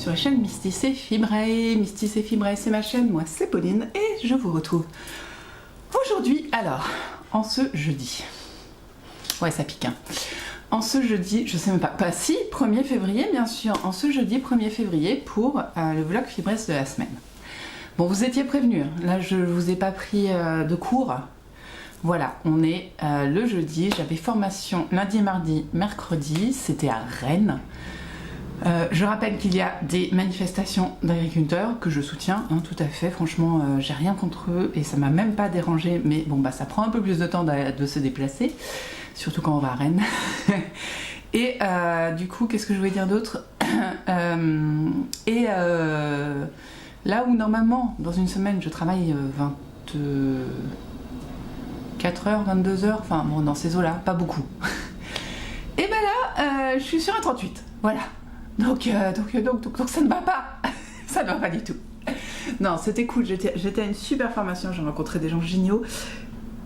sur la chaîne Mystis et Fibrae. Mystis et Fibrae, c'est ma chaîne, moi c'est Pauline et je vous retrouve aujourd'hui, alors, en ce jeudi. Ouais, ça pique, hein. En ce jeudi, je sais même pas si, 1er février bien sûr, en ce jeudi 1er février pour le vlog Fibresse de la semaine. Bon, vous étiez prévenus, là je vous ai pas pris de cours. Voilà, on est le jeudi, j'avais formation lundi, mardi, mercredi, c'était à Rennes. Je rappelle qu'il y a des manifestations d'agriculteurs que je soutiens, hein, tout à fait, franchement j'ai rien contre eux et ça m'a même pas dérangé, mais bon bah ça prend un peu plus de temps de se déplacer, surtout quand on va à Rennes. Et du coup, qu'est-ce que je voulais dire d'autre? Là où normalement, dans une semaine, je travaille 24 heures, 22 heures, enfin bon, dans ces eaux-là, pas beaucoup. Et ben là, je suis sur un 38, voilà. Donc ça ne va pas, ça ne va pas du tout. Non, c'était cool, j'étais à une super formation, j'ai rencontré des gens géniaux.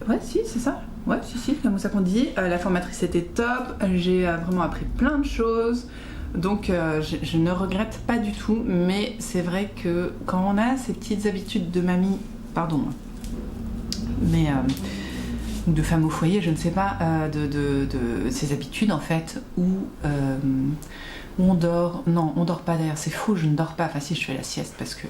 Ouais, si, c'est ça. Ouais, si, comme ça qu'on dit. La formatrice était top, j'ai vraiment appris plein de choses. Donc je ne regrette pas du tout, mais c'est vrai que quand on a ces petites habitudes de mamie, pardon, mais de femme au foyer, je ne sais pas, de ces habitudes en fait où on dort, non on dort pas d'ailleurs, c'est faux, je ne dors pas, enfin si je fais la sieste parce que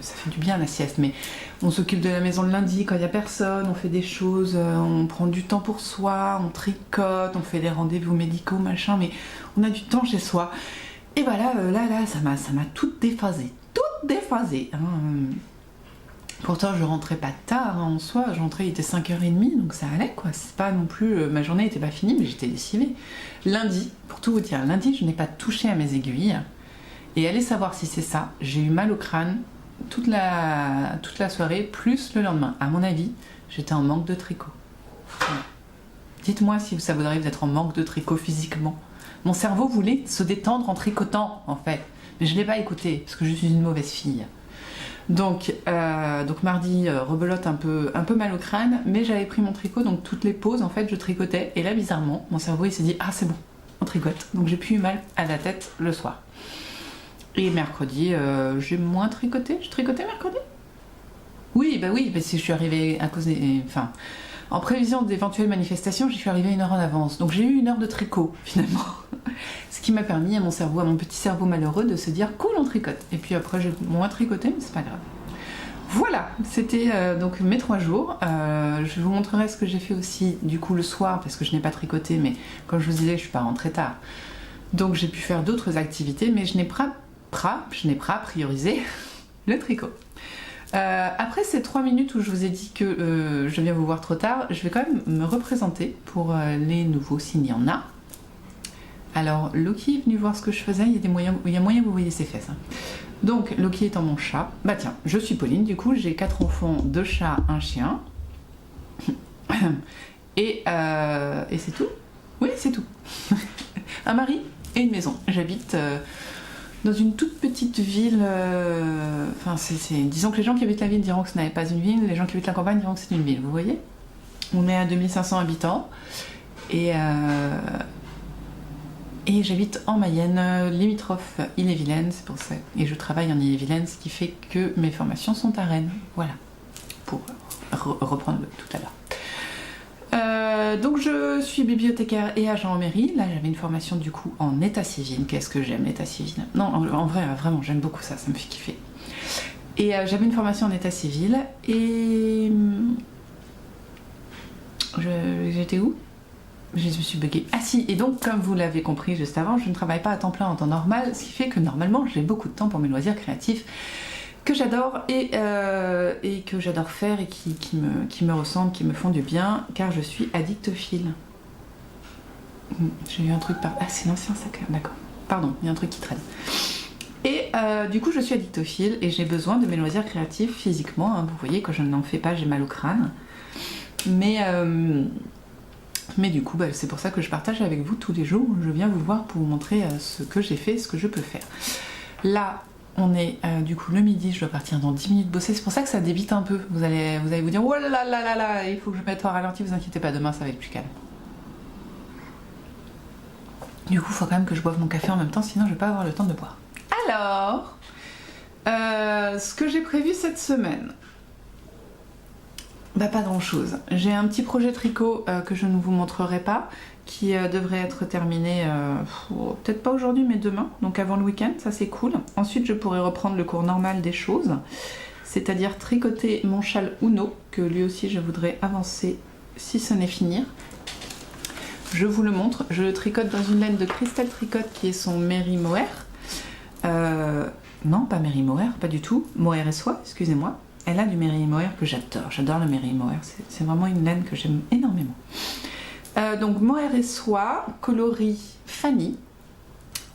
ça fait du bien la sieste, mais on s'occupe de la maison le lundi quand il n'y a personne, on fait des choses, on prend du temps pour soi, on tricote, on fait des rendez-vous médicaux, machin, mais on a du temps chez soi. Et voilà, là, ça m'a tout déphasé, hein. Pourtant je rentrais pas tard, hein, en soi, je rentrais, il était 5h30, donc ça allait quoi, c'est pas non plus, ma journée n'était pas finie, mais j'étais lessivée. Lundi, pour tout vous dire, lundi je n'ai pas touché à mes aiguilles, et allez savoir si c'est ça, j'ai eu mal au crâne toute la soirée, plus le lendemain. À mon avis, j'étais en manque de tricot. Voilà. Dites-moi si ça vous arrive d'être en manque de tricot physiquement. Mon cerveau voulait se détendre en tricotant en fait, mais je ne l'ai pas écouté, parce que je suis une mauvaise fille. Donc mardi, rebelote un peu mal au crâne, mais j'avais pris mon tricot, donc toutes les pauses en fait je tricotais, et là bizarrement mon cerveau il s'est dit ah c'est bon, on tricote, donc j'ai plus eu mal à la tête le soir. Et mercredi j'ai moins tricoté, je tricotais mercredi. Oui, parce que je suis arrivée à cause des... Enfin, en prévision d'éventuelles manifestations, j'y suis arrivée 1 heure en avance, donc j'ai eu 1 heure de tricot finalement. Ce qui m'a permis à mon cerveau, à mon petit cerveau malheureux, de se dire cool on tricote. Et puis après j'ai moins tricoté, mais c'est pas grave. Voilà, c'était donc mes 3 jours. Je vous montrerai ce que j'ai fait aussi du coup le soir, parce que je n'ai pas tricoté, mais comme je vous disais, je suis pas rentrée tard. Donc j'ai pu faire d'autres activités, mais je n'ai pas priorisé le tricot. Après ces 3 minutes où je vous ai dit que je viens vous voir trop tard, je vais quand même me représenter pour les nouveaux s'il y en a. Alors Loki est venu voir ce que je faisais, il y a moyen que vous voyez ses fesses, hein. Donc Loki étant mon chat, bah tiens, je suis Pauline, du coup j'ai 4 enfants, 2 chats, 1 chien. Et c'est tout. Oui, c'est tout. Un mari et une maison. J'habite dans une toute petite ville, disons que les gens qui habitent la ville diront que ce n'est pas une ville, les gens qui habitent la campagne diront que c'est une ville, vous voyez. On est à 2500 habitants et j'habite en Mayenne, limitrophe Ille-et-Vilaine, c'est pour ça, et je travaille en Ille-et-Vilaine, ce qui fait que mes formations sont à Rennes, voilà, pour reprendre tout à l'heure. Donc je suis bibliothécaire et agent en mairie. Là j'avais une formation du coup en état civil. Qu'est-ce que j'aime l'état civil? Non, en vrai, vraiment, j'aime beaucoup ça, ça me fait kiffer. Et j'avais une formation en état civil et... J'étais où? Je me suis buggée. Ah si, et donc comme vous l'avez compris juste avant, je ne travaille pas à temps plein en temps normal, ce qui fait que normalement j'ai beaucoup de temps pour mes loisirs créatifs que j'adore et que j'adore faire et qui me ressemblent, qui me font du bien, car je suis addictophile. J'ai eu un truc par... Ah, c'est l'ancien sac, d'accord. Pardon, il y a un truc qui traîne. Et du coup, je suis addictophile et j'ai besoin de mes loisirs créatifs physiquement, hein. Vous voyez, quand je n'en fais pas, j'ai mal au crâne. Mais du coup, c'est pour ça que je partage avec vous tous les jours. Je viens vous voir pour vous montrer ce que j'ai fait, ce que je peux faire. Là, on est du coup le midi, je dois partir dans 10 minutes bosser. C'est pour ça que ça débite un peu. Vous allez vous dire, oh là là là là, il faut que je mette au ralenti, vous inquiétez pas, demain ça va être plus calme. Du coup, il faut quand même que je boive mon café en même temps, sinon je vais pas avoir le temps de boire. Alors, ce que j'ai prévu cette semaine, bah pas grand chose. J'ai un petit projet tricot que je ne vous montrerai pas, qui devrait être terminé peut-être pas aujourd'hui mais demain, donc avant le week-end, ça c'est cool. Ensuite je pourrai reprendre le cours normal des choses, c'est-à-dire tricoter mon châle Uno, que lui aussi je voudrais avancer si ce n'est finir. Je vous le montre, je le tricote dans une laine de Crystal Tricot qui est son Mary Mohair. Non, pas Mary Mohair, pas du tout, Mohair et Soie, excusez-moi. Elle a du Mary Mohair que j'adore le Mary Mohair, c'est vraiment une laine que j'aime énormément. Donc Mohair et Soie, coloris Fanny,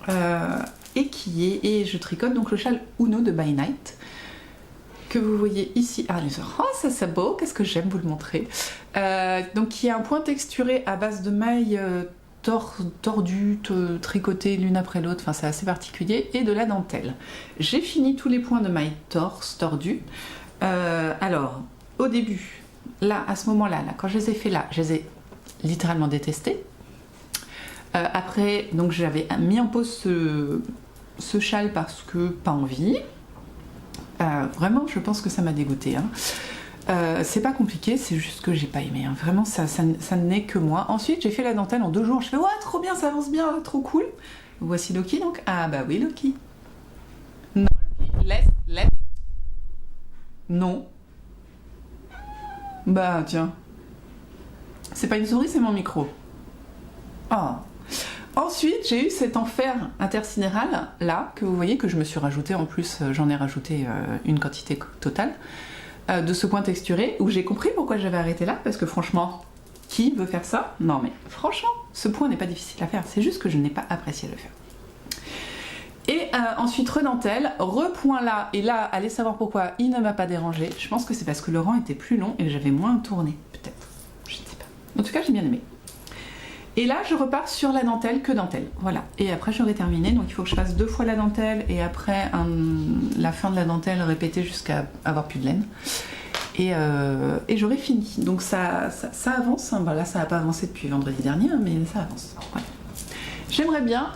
et je tricote donc le châle Uno de By Night, que vous voyez ici. Ah, oh, ça c'est beau, qu'est-ce que j'aime vous le montrer. Donc qui a un point texturé à base de mailles tordues, tricotées l'une après l'autre, enfin c'est assez particulier, et de la dentelle. J'ai fini tous les points de mailles tordues. Alors, au début, là, à ce moment-là, quand je les ai fait là, je les ai littéralement détestés. Après, donc j'avais mis en pause ce châle parce que pas envie. Vraiment, je pense que ça m'a dégoûté. C'est pas compliqué, c'est juste que j'ai pas aimé. Vraiment, ça n'est que moi. Ensuite, j'ai fait la dentelle en 2 jours. Je fais, ouais, trop bien, ça avance bien, trop cool. Voici Loki donc. Ah bah oui, Loki. Non, Loki, laisse. Non. Bah tiens. C'est pas une souris, c'est mon micro. Oh. Ensuite, j'ai eu cet enfer intersidéral, là, que vous voyez que je me suis rajouté, en plus, j'en ai rajouté une quantité totale, de ce point texturé, où j'ai compris pourquoi j'avais arrêté là, parce que franchement, qui veut faire ça? Non mais, franchement, ce point n'est pas difficile à faire, c'est juste que je n'ai pas apprécié le faire. Et ensuite, redentelle, repoint là, et là, allez savoir pourquoi il ne m'a pas dérangé. Je pense que c'est parce que le rang était plus long et que j'avais moins tourné, peut-être. Je ne sais pas. En tout cas, j'ai bien aimé. Et là, je repars sur la dentelle que dentelle. Voilà. Et après, j'aurai terminé. Donc, il faut que je fasse 2 fois la dentelle et après la fin de la dentelle répétée jusqu'à avoir plus de laine. Et j'aurai fini. Donc, ça avance. Bah, là, ça n'a pas avancé depuis vendredi dernier, mais ça avance. Voilà. J'aimerais bien...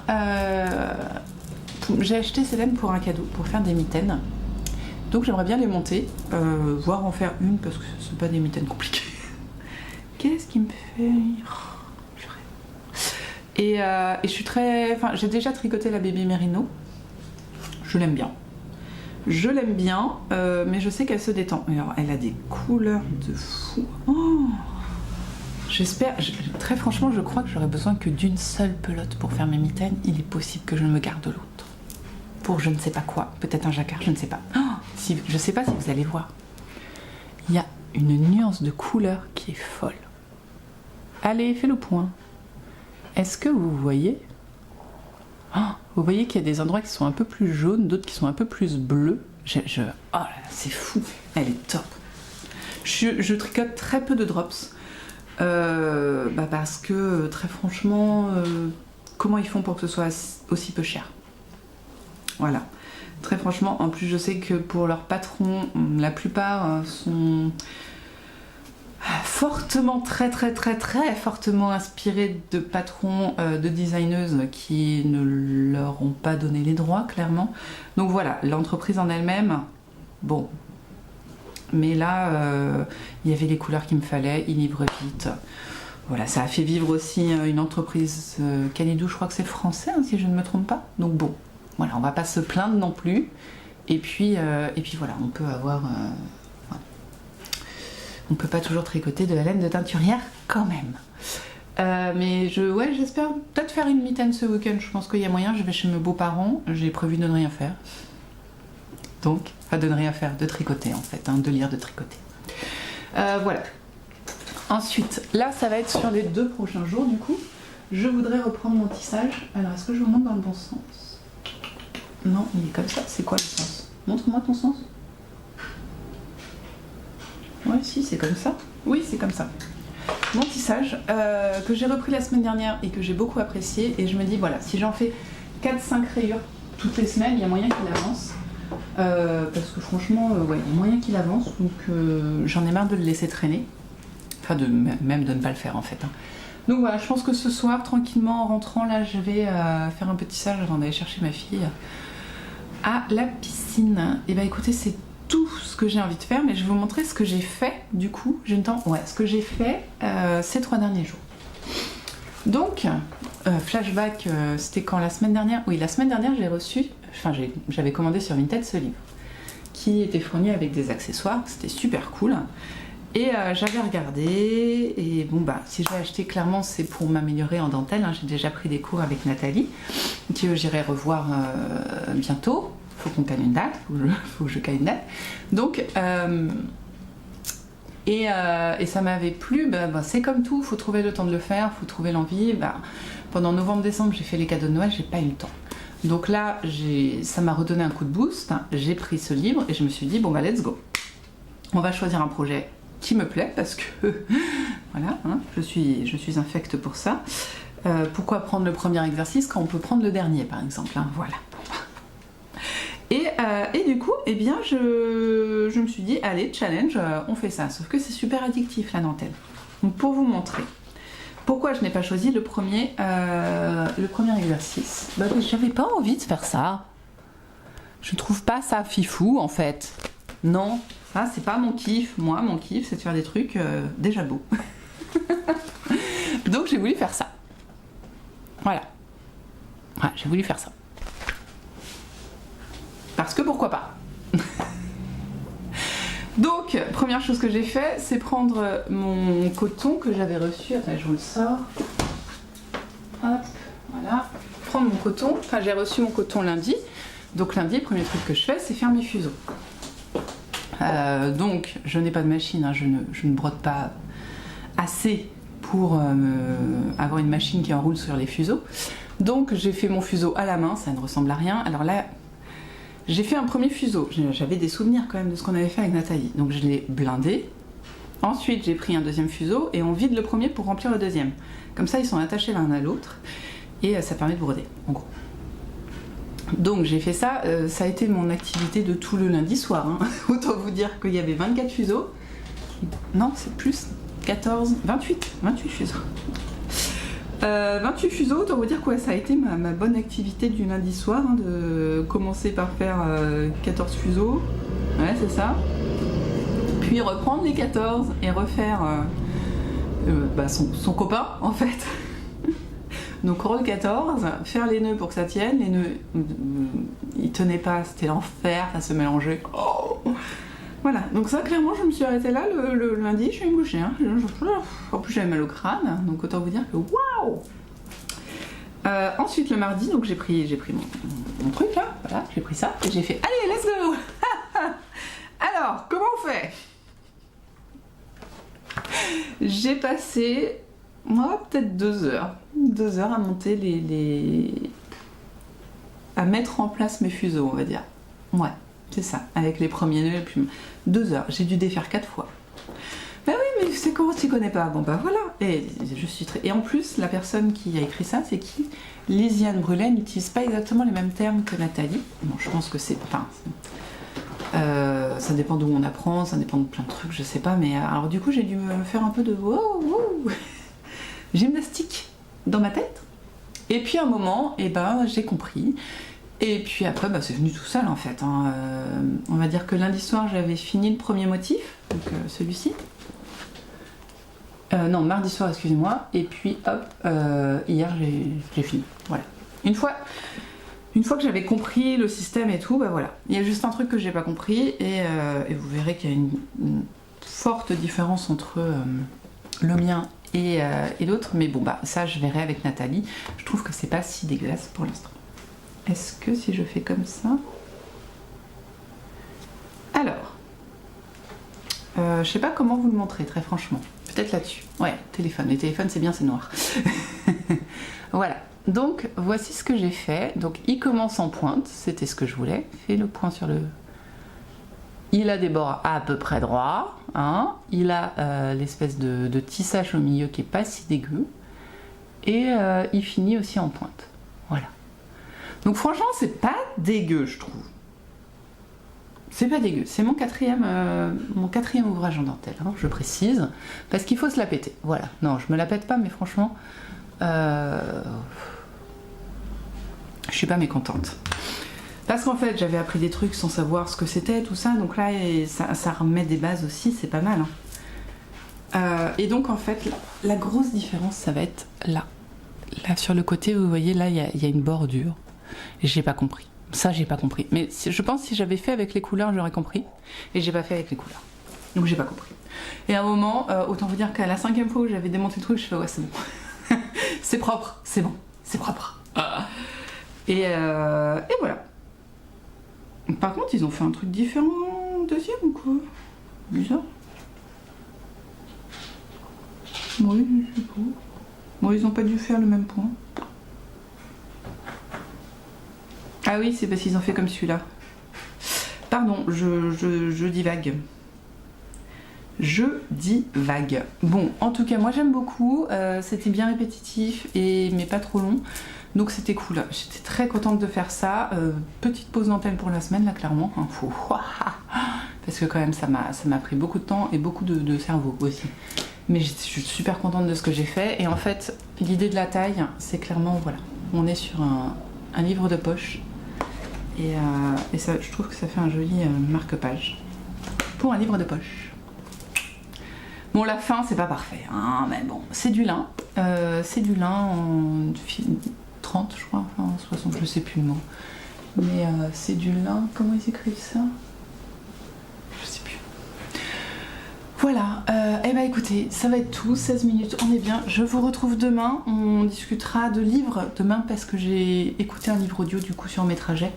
j'ai acheté ces laines pour un cadeau, pour faire des mitaines. Donc, j'aimerais bien les monter, voire en faire une, parce que ce ne sont pas des mitaines compliquées. Qu'est-ce qui me fait rire? Et je suis très... Enfin, j'ai déjà tricoté la bébé Merino. Je l'aime bien. Je l'aime bien, mais je sais qu'elle se détend. Alors, elle a des couleurs de fou. Oh, j'espère... Très franchement, je crois que j'aurais besoin que d'une seule pelote pour faire mes mitaines. Il est possible que je me garde l'autre. Pour je ne sais pas quoi. Peut-être un jacquard, je ne sais pas. Oh, je ne sais pas si vous allez voir. Il y a une nuance de couleur qui est folle. Allez, fais le point. Est-ce que vous voyez? Oh, vous voyez qu'il y a des endroits qui sont un peu plus jaunes, d'autres qui sont un peu plus bleus. Oh là, c'est fou. Elle est top. Je tricote très peu de drops. Parce que, très franchement, comment ils font pour que ce soit aussi peu cher? Voilà. Très franchement, en plus, je sais que pour leurs patrons, la plupart sont... fortement, très fortement inspiré de patrons, de designeuses qui ne leur ont pas donné les droits, clairement. Donc voilà, l'entreprise en elle-même, bon. Mais là, il y avait les couleurs qu'il me fallait, il livre vite. Voilà, ça a fait vivre aussi une entreprise Canidou, je crois que c'est français, hein, si je ne me trompe pas. Donc bon, voilà, on va pas se plaindre non plus. Et puis voilà, on peut avoir... On peut pas toujours tricoter de la laine de teinturière quand même. Mais j'espère peut-être faire une mitaine ce week-end. Je pense qu'il y a moyen. Je vais chez mes beaux-parents. J'ai prévu de ne rien faire. Donc, pas de ne rien faire, de tricoter en fait, de lire, de tricoter. Voilà. Ensuite, là, ça va être sur les 2 prochains jours du coup. Je voudrais reprendre mon tissage. Alors, est-ce que je remonte dans le bon sens? Non, il est comme ça. C'est quoi le sens? Montre-moi ton sens. Ouais, si, c'est comme ça. Oui, c'est comme ça. Mon tissage, que j'ai repris la semaine dernière et que j'ai beaucoup apprécié. Et je me dis, voilà, si j'en fais 4-5 rayures toutes les semaines, il y a moyen qu'il avance. Parce que franchement, ouais, il y a moyen qu'il avance. Donc j'en ai marre de le laisser traîner. Enfin, même de ne pas le faire en fait. Donc voilà, je pense que ce soir, tranquillement, en rentrant, là, je vais faire un petit tissage avant d'aller chercher ma fille. à la piscine. Et bah écoutez, c'est tout ce que j'ai envie de faire, mais je vais vous montrer ce que j'ai fait du coup. J'ai le temps. Ouais, ce que j'ai fait ces 3 derniers jours. Donc, flashback, c'était quand la semaine dernière? Oui, la semaine dernière, j'ai reçu, enfin j'avais commandé sur Vinted ce livre, qui était fourni avec des accessoires, c'était super cool. Et j'avais regardé, et bon bah, si je l'ai acheté, clairement, c'est pour m'améliorer en dentelle, hein. J'ai déjà pris des cours avec Nathalie, que j'irai revoir bientôt. Faut qu'on cale une date, faut que je cale une date. Donc, et ça m'avait plu, c'est comme tout, faut trouver le temps de le faire, faut trouver l'envie. Pendant novembre-décembre, j'ai fait les cadeaux de Noël, j'ai pas eu le temps. Donc là, ça m'a redonné un coup de boost, hein. J'ai pris ce livre et je me suis dit, bon bah let's go. On va choisir un projet qui me plaît parce que, voilà, hein, je suis infecte pour ça. Pourquoi prendre le premier exercice quand on peut prendre le dernier, par exemple, hein, voilà. Et du coup, eh bien, je me suis dit, allez, challenge, on fait ça. Sauf que c'est super addictif, la dentelle. Donc, pour vous montrer pourquoi je n'ai pas choisi le premier exercice, j'avais pas envie de faire ça. Je trouve pas ça fifou, en fait. Non, ça, c'est pas mon kiff. Moi, mon kiff, c'est de faire des trucs déjà beaux. Donc, j'ai voulu faire ça. Voilà. Ouais, j'ai voulu faire ça. Parce que pourquoi pas. Donc, première chose que j'ai fait, c'est prendre mon coton que j'avais reçu. Attendez, je vous le sors. Hop, voilà. Prendre mon coton. Enfin, j'ai reçu mon coton lundi. Donc lundi, le premier truc que je fais, c'est faire mes fuseaux. Donc, je n'ai pas de machine. Hein, je ne brode pas assez pour avoir une machine qui enroule sur les fuseaux. Donc, j'ai fait mon fuseau à la main. Ça ne ressemble à rien. Alors là, j'ai fait un premier fuseau, j'avais des souvenirs quand même de ce qu'on avait fait avec Nathalie, donc je l'ai blindé. Ensuite j'ai pris un deuxième fuseau et on vide le premier pour remplir le deuxième. Comme ça ils sont attachés l'un à l'autre et ça permet de broder en gros. Donc j'ai fait ça, ça a été mon activité de tout le lundi soir. Hein. Autant vous dire qu'il y avait 24 fuseaux. Non c'est plus, 28 fuseaux. 28 fuseaux, autant vous dire que ça a été ma bonne activité du lundi soir, hein, de commencer par faire 14 fuseaux, ouais c'est ça, puis reprendre les 14 et refaire son copain en fait. Donc roll 14, faire les nœuds pour que ça tienne, les nœuds ils tenaient pas, c'était l'enfer, ça se mélangeait. Oh, voilà, donc ça clairement je me suis arrêtée là le lundi, je suis me coucher. Hein. En plus j'avais mal au crâne, donc autant vous dire que waouh. Ensuite le mardi, donc j'ai pris mon truc là, voilà, j'ai pris ça et j'ai fait allez let's go. Alors comment on fait? J'ai passé moi peut-être 2 heures à monter à mettre en place mes fuseaux on va dire. Ouais. C'est ça, avec les premiers nœuds, et puis 2 heures. J'ai dû défaire 4 fois. Ben oui, mais c'est comment tu connais pas? Bon bah voilà. Et en plus, la personne qui a écrit ça, c'est qui? Lisiane Brulet n'utilise pas exactement les mêmes termes que Nathalie. Bon, je pense que c'est... Enfin, ça dépend d'où on apprend, ça dépend de plein de trucs, je sais pas. Mais alors du coup, j'ai dû me faire un peu de... gymnastique dans ma tête. Et puis à un moment, j'ai compris... Et puis après, c'est venu tout seul en fait. Hein. On va dire que lundi soir, j'avais fini le premier motif, donc celui-ci. Non, mardi soir, excusez-moi. Et puis hop, hier, j'ai fini. Voilà. Une fois que j'avais compris le système et tout, voilà. Il y a juste un truc que j'ai pas compris et vous verrez qu'il y a une forte différence entre le mien et l'autre. Mais bon, ça, je verrai avec Nathalie. Je trouve que c'est pas si dégueulasse pour l'instant. Est-ce que si je fais comme ça... Alors, je sais pas comment vous le montrer, très franchement. Peut-être là-dessus. Ouais, téléphone. Les téléphones, c'est bien, c'est noir. Voilà. Donc, voici ce que j'ai fait. Donc, il commence en pointe. C'était ce que je voulais. Fais le point sur le... Il a des bords à peu près droits. Hein. Il a l'espèce de tissage au milieu qui est pas si dégueu. Et il finit aussi en pointe. Voilà. Donc franchement, c'est pas dégueu, je trouve. C'est pas dégueu. C'est mon quatrième ouvrage en dentelle, hein, je précise. Parce qu'il faut se la péter. Voilà. Non, je me la pète pas, mais franchement... je suis pas mécontente. Parce qu'en fait, j'avais appris des trucs sans savoir ce que c'était, tout ça, donc là, ça remet des bases aussi, c'est pas mal. Et donc, en fait, la grosse différence, ça va être là. Là, sur le côté, vous voyez, là, il y a une bordure. Et j'ai pas compris. Ça, j'ai pas compris. Mais je pense que si j'avais fait avec les couleurs, j'aurais compris. Et j'ai pas fait avec les couleurs. Donc, j'ai pas compris. Et à un moment, autant vous dire qu'à la 5e fois où j'avais démonté le truc, je fais ouais, c'est bon. C'est propre, c'est bon, c'est propre. Et voilà. Par contre, ils ont fait un truc différent en deuxième ou quoi? Bizarre. Oui, je sais pas. Bon, ils ont pas dû faire le même point. Ah oui, c'est parce qu'ils ont fait comme celui-là. Pardon, je divague. Je divague. Bon, en tout cas, moi j'aime beaucoup. C'était bien répétitif, mais pas trop long. Donc c'était cool. J'étais très contente de faire ça. Petite pause dentelle pour la semaine, là, clairement. Parce que quand même, ça m'a pris beaucoup de temps et beaucoup de cerveau aussi. Mais je suis super contente de ce que j'ai fait. Et en fait, l'idée de la taille, c'est clairement, voilà, on est sur un livre de poche. Et ça, je trouve que ça fait un joli marque-page pour un livre de poche. Bon, la fin, c'est pas parfait, hein, mais bon, c'est du lin. C'est du lin en 30, je crois, enfin 60, je sais plus le mot. Mais c'est du lin, comment ils écrivent ça? Je sais plus. Voilà, et bah écoutez, ça va être tout, 16 minutes, on est bien. Je vous retrouve demain, on discutera de livres demain parce que j'ai écouté un livre audio du coup sur mes trajets.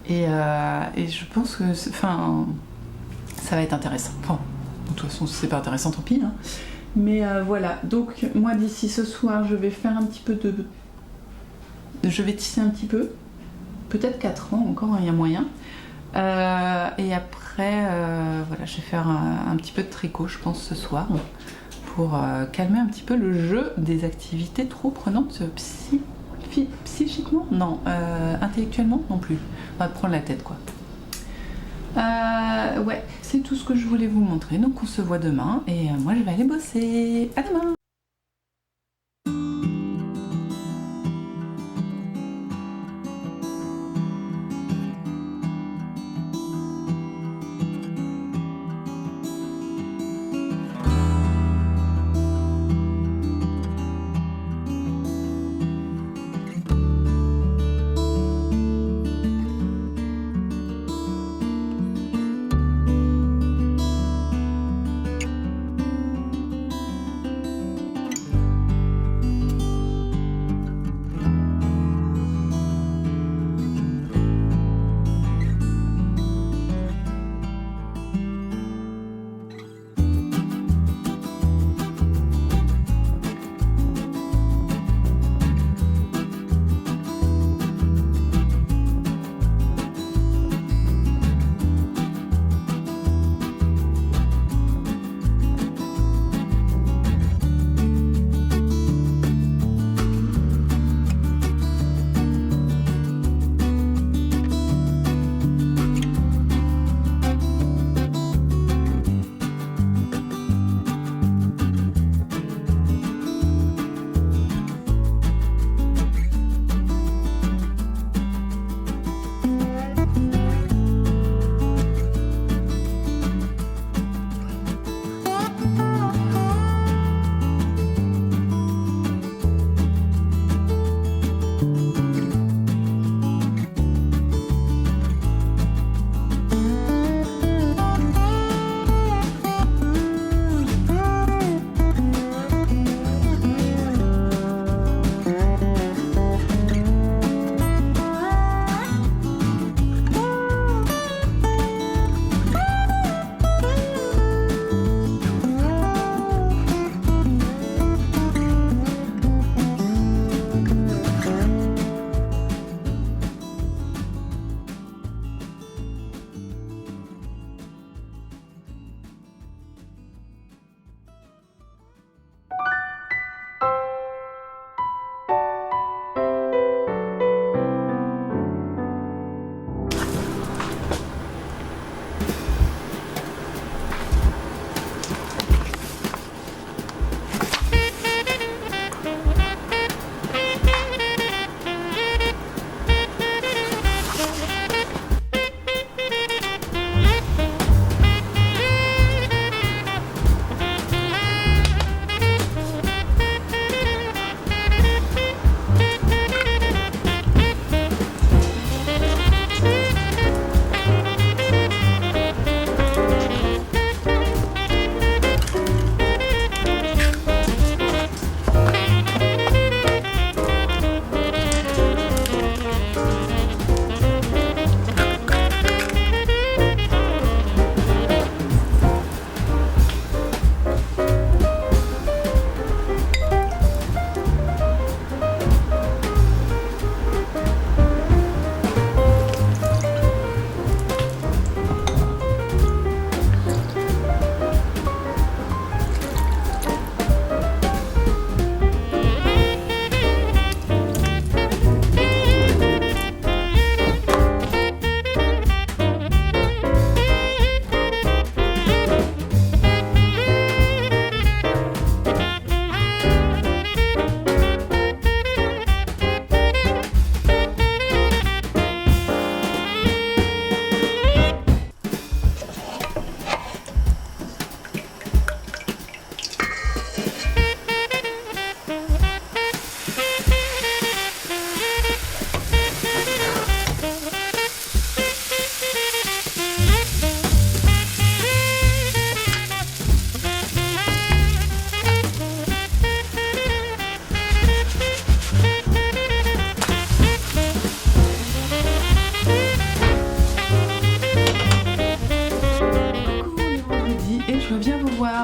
Et je pense que ça va être intéressant. Enfin, de toute façon, si c'est pas intéressant, tant pis. Hein. Mais voilà, donc moi d'ici ce soir, je vais faire un petit peu je vais tisser un petit peu. Peut-être 4 ans encore, il y a moyen. Et après, voilà, je vais faire un petit peu de tricot, je pense, ce soir, pour calmer un petit peu le jeu des activités trop prenantes psychiquement, non, intellectuellement non plus. On va prendre la tête, quoi. Ouais, c'est tout ce que je voulais vous montrer. Donc on se voit demain et moi je vais aller bosser. À demain!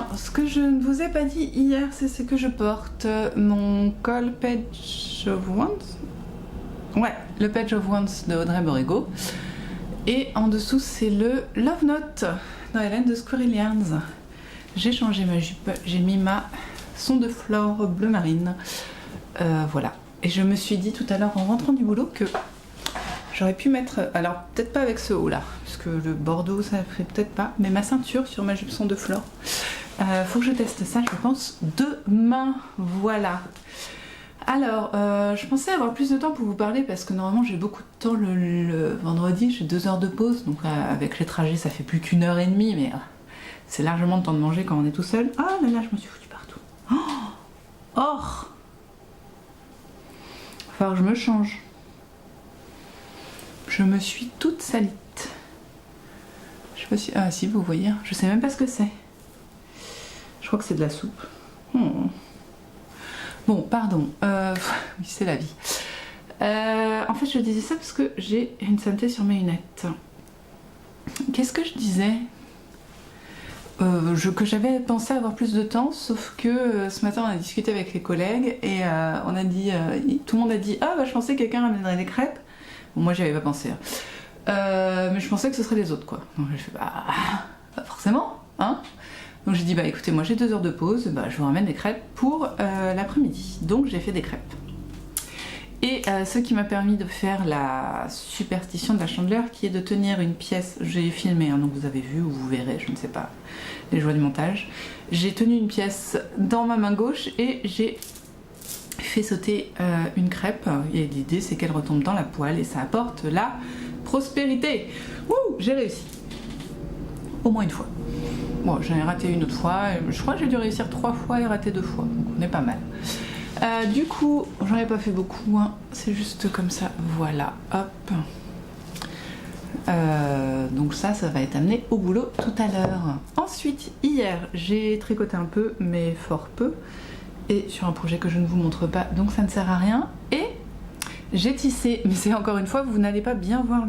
Alors, ce que je ne vous ai pas dit hier, c'est ce que je porte. Mon col Page of Wands. Ouais, le Page of Wands de Audrey Borrego. Et en dessous, c'est le Love Note dans la laine de Squirrel Yarns. J'ai changé ma jupe, j'ai mis ma son de flore bleu marine. Voilà. Et je me suis dit tout à l'heure en rentrant du boulot que j'aurais pu mettre, alors peut-être pas avec ce haut là, parce que le bordeaux ça ferait peut-être pas, mais ma ceinture sur ma jupe son de flore. Faut que je teste ça, je pense, demain. Voilà. Alors, je pensais avoir plus de temps pour vous parler parce que normalement j'ai beaucoup de temps le vendredi, j'ai 2 heures de pause, donc avec les trajets ça fait plus qu'1 heure et demie, mais c'est largement le temps de manger quand on est tout seul. Ah là là, je me suis foutue partout. Oh, enfin, je me change. Je me suis toute salite. Je sais pas si... Ah si, vous voyez, je sais même pas ce que c'est. Je crois que c'est de la soupe. Bon, pardon. Oui, c'est la vie. En fait, je disais ça parce que j'ai une saleté sur mes lunettes. Qu'est-ce que je disais que j'avais pensé avoir plus de temps, sauf que ce matin on a discuté avec les collègues et on a dit, tout le monde a dit ah bah je pensais que quelqu'un ramènerait des crêpes. Bon, moi j'y avais pas pensé, mais je pensais que ce serait les autres quoi. Donc j'ai fait bah pas forcément, hein. Donc j'ai dit bah écoutez moi j'ai 2 heures de pause, bah je vous ramène des crêpes pour l'après-midi. Donc j'ai fait des crêpes. Et ce qui m'a permis de faire la superstition de la chandeleur qui est de tenir une pièce, j'ai filmé, hein, donc vous avez vu ou vous verrez, je ne sais pas, les joies du montage. J'ai tenu une pièce dans ma main gauche et j'ai fait sauter une crêpe. Et l'idée c'est qu'elle retombe dans la poêle et ça apporte la prospérité. Ouh, j'ai réussi. Au moins une fois. Bon, j'en ai raté une autre fois, je crois que j'ai dû réussir 3 fois et rater 2 fois, donc on est pas mal. Du coup, j'en ai pas fait beaucoup, hein. C'est juste comme ça, voilà, hop. Donc ça va être amené au boulot tout à l'heure. Ensuite, hier, j'ai tricoté un peu, mais fort peu, et sur un projet que je ne vous montre pas, donc ça ne sert à rien. Et j'ai tissé, mais c'est encore une fois, vous n'allez pas bien voir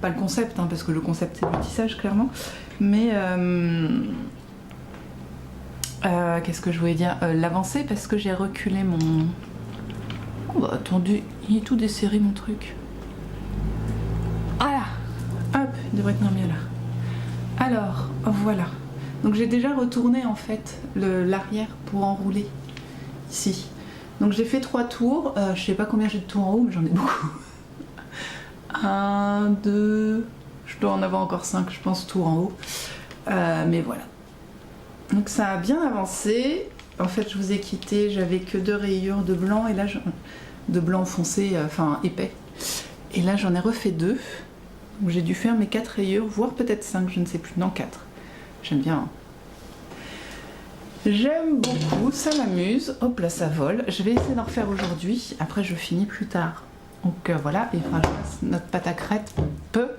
pas le concept, hein, parce que le concept c'est du tissage clairement, mais qu'est-ce que je voulais dire, l'avancée, parce que j'ai reculé mon... Oh bah attendez, il est tout desserré mon truc. Voilà, hop, il devrait tenir mieux là. Alors, voilà. Donc j'ai déjà retourné en fait l'arrière pour enrouler ici. Donc j'ai fait 3 tours, je sais pas combien j'ai de tours en haut, mais j'en ai beaucoup. 1, 2, je dois en avoir encore 5 je pense tours en haut. Mais voilà. Donc ça a bien avancé. En fait je vous ai quitté, j'avais que 2 rayures de blanc et là de blanc foncé, enfin épais. Et là j'en ai refait 2. Donc j'ai dû faire mes 4 rayures, voire peut-être 5, je ne sais plus. Non, 4. J'aime bien. Hein. J'aime beaucoup, ça m'amuse. Hop là ça vole. Je vais essayer d'en refaire aujourd'hui. Après je finis plus tard. Donc voilà, et enfin je passe notre pâte à crêpes peu.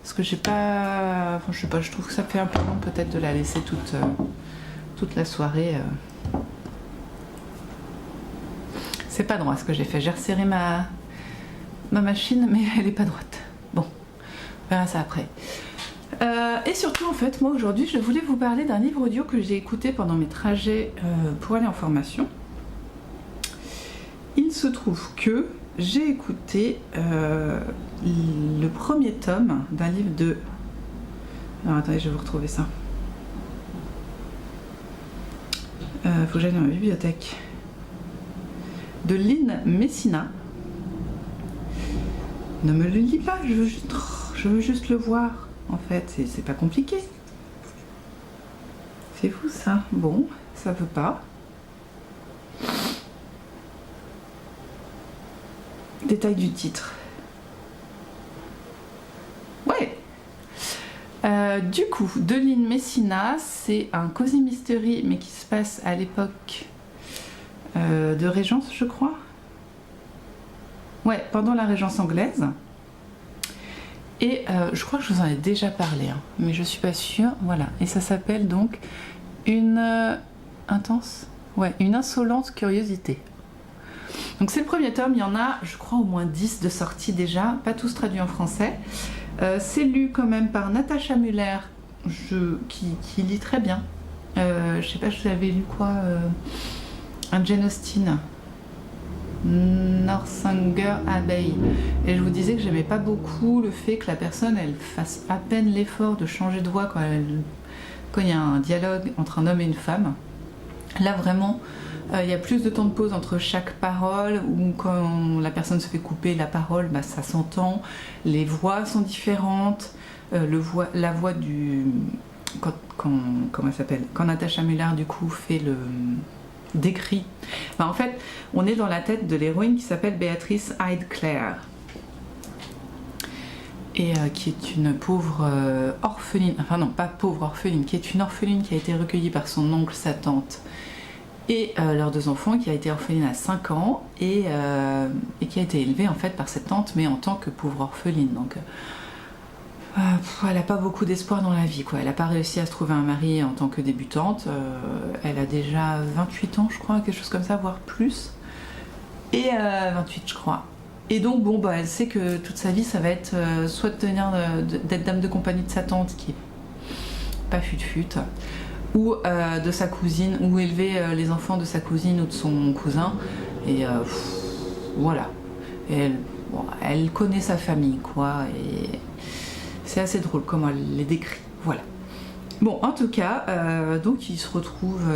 Parce que j'ai pas... Enfin je sais pas, je trouve que ça fait un peu long peut-être de la laisser toute la soirée. C'est pas droit ce que j'ai fait. J'ai resserré ma machine, mais elle est pas droite. Bon, on verra ça après. Et surtout en fait, moi aujourd'hui, je voulais vous parler d'un livre audio que j'ai écouté pendant mes trajets pour aller en formation. Il se trouve que j'ai écouté le premier tome d'un livre de... Alors attendez, je vais vous retrouver ça. Faut que j'aille dans ma bibliothèque. De Lynn Messina. Ne me le lis pas, je veux juste le voir. En fait, c'est pas compliqué. C'est fou ça. Bon, ça veut pas. Détail du titre. Ouais. Du coup, de Lynn Messina, c'est un cosy mystery, mais qui se passe à l'époque de Régence, je crois. Ouais, pendant la Régence anglaise. Et je crois que je vous en ai déjà parlé, hein, mais je suis pas sûre. Voilà. Et ça s'appelle donc une insolente curiosité. Donc c'est le premier tome, il y en a, je crois, au moins 10 de sorties déjà, pas tous traduits en français. C'est lu quand même par Natacha Muller, qui lit très bien. Je sais pas, je vous avais lu quoi, un Jane Austen, Northanger Abbey, et je vous disais que j'aimais pas beaucoup le fait que la personne elle fasse à peine l'effort de changer de voix quand il y a un dialogue entre un homme et une femme. Là vraiment il y a plus de temps de pause entre chaque parole, ou quand la personne se fait couper la parole, bah, ça s'entend, les voix sont différentes, la voix du... comment elle s'appelle, quand Natasha Muller du coup fait le décrit. Bah, en fait, on est dans la tête de l'héroïne qui s'appelle Béatrice Hyde Clare, et qui est une pauvre orpheline, enfin non, pas pauvre orpheline, qui est une orpheline qui a été recueillie par son oncle, sa tante et leurs 2 enfants, qui a été orpheline à 5 ans et qui a été élevée en fait par cette tante, mais en tant que pauvre orpheline. Donc elle n'a pas beaucoup d'espoir dans la vie, quoi. Elle n'a pas réussi à se trouver un mari en tant que débutante. Elle a déjà 28 ans, je crois, quelque chose comme ça, voire plus. Et 28, je crois. Et donc, bon, bah, elle sait que toute sa vie, ça va être soit d'être dame de compagnie de sa tante, qui est pas fut-fut, ou de sa cousine, ou élever les enfants de sa cousine ou de son cousin. Et voilà. Et elle connaît sa famille, quoi. Et c'est assez drôle comment elle les décrit. Voilà. Bon, en tout cas, donc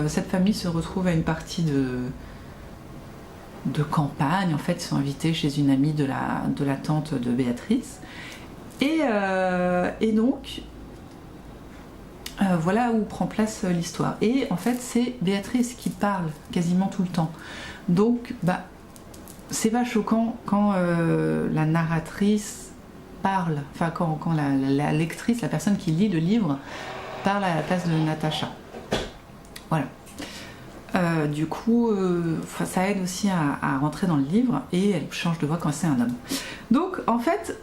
cette famille se retrouve à une partie de campagne. En fait, ils sont invités chez une amie de la tante de Béatrice. Et donc, voilà où prend place l'histoire. Et en fait, c'est Béatrice qui parle quasiment tout le temps. Donc, bah, c'est pas choquant quand la narratrice parle, enfin quand la lectrice, la personne qui lit le livre, parle à la place de Natacha. Voilà. Du coup, ça aide aussi à rentrer dans le livre, et elle change de voix quand c'est un homme. Donc, en fait,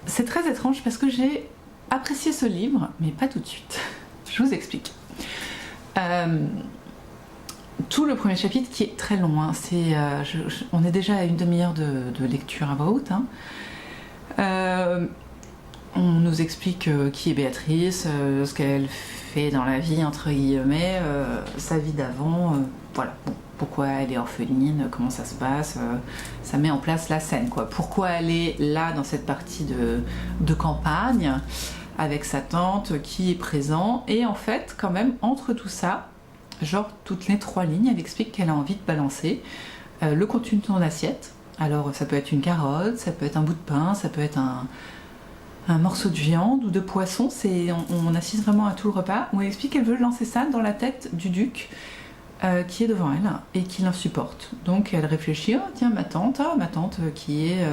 c'est très étrange parce que j'ai apprécié ce livre, mais pas tout de suite. Je vous explique. Tout le premier chapitre qui est très long, hein, on est déjà à une demi-heure de lecture à voix haute. Hein. On nous explique qui est Béatrice, ce qu'elle fait dans la vie, entre guillemets, sa vie d'avant, voilà, bon, pourquoi elle est orpheline, comment ça se passe, ça met en place la scène, quoi. Pourquoi elle est là dans cette partie de campagne, avec sa tante qui est présent, et en fait, quand même, entre tout ça, genre toutes les 3 lignes, elle explique qu'elle a envie de balancer le contenu de son assiette. Alors ça peut être une carotte, ça peut être un bout de pain, ça peut être un morceau de viande ou de poisson. On assiste vraiment à tout le repas, où elle explique qu'elle veut lancer ça dans la tête du duc qui est devant elle et qui l'insupporte. Donc elle réfléchit, oh, tiens, ma tante qui est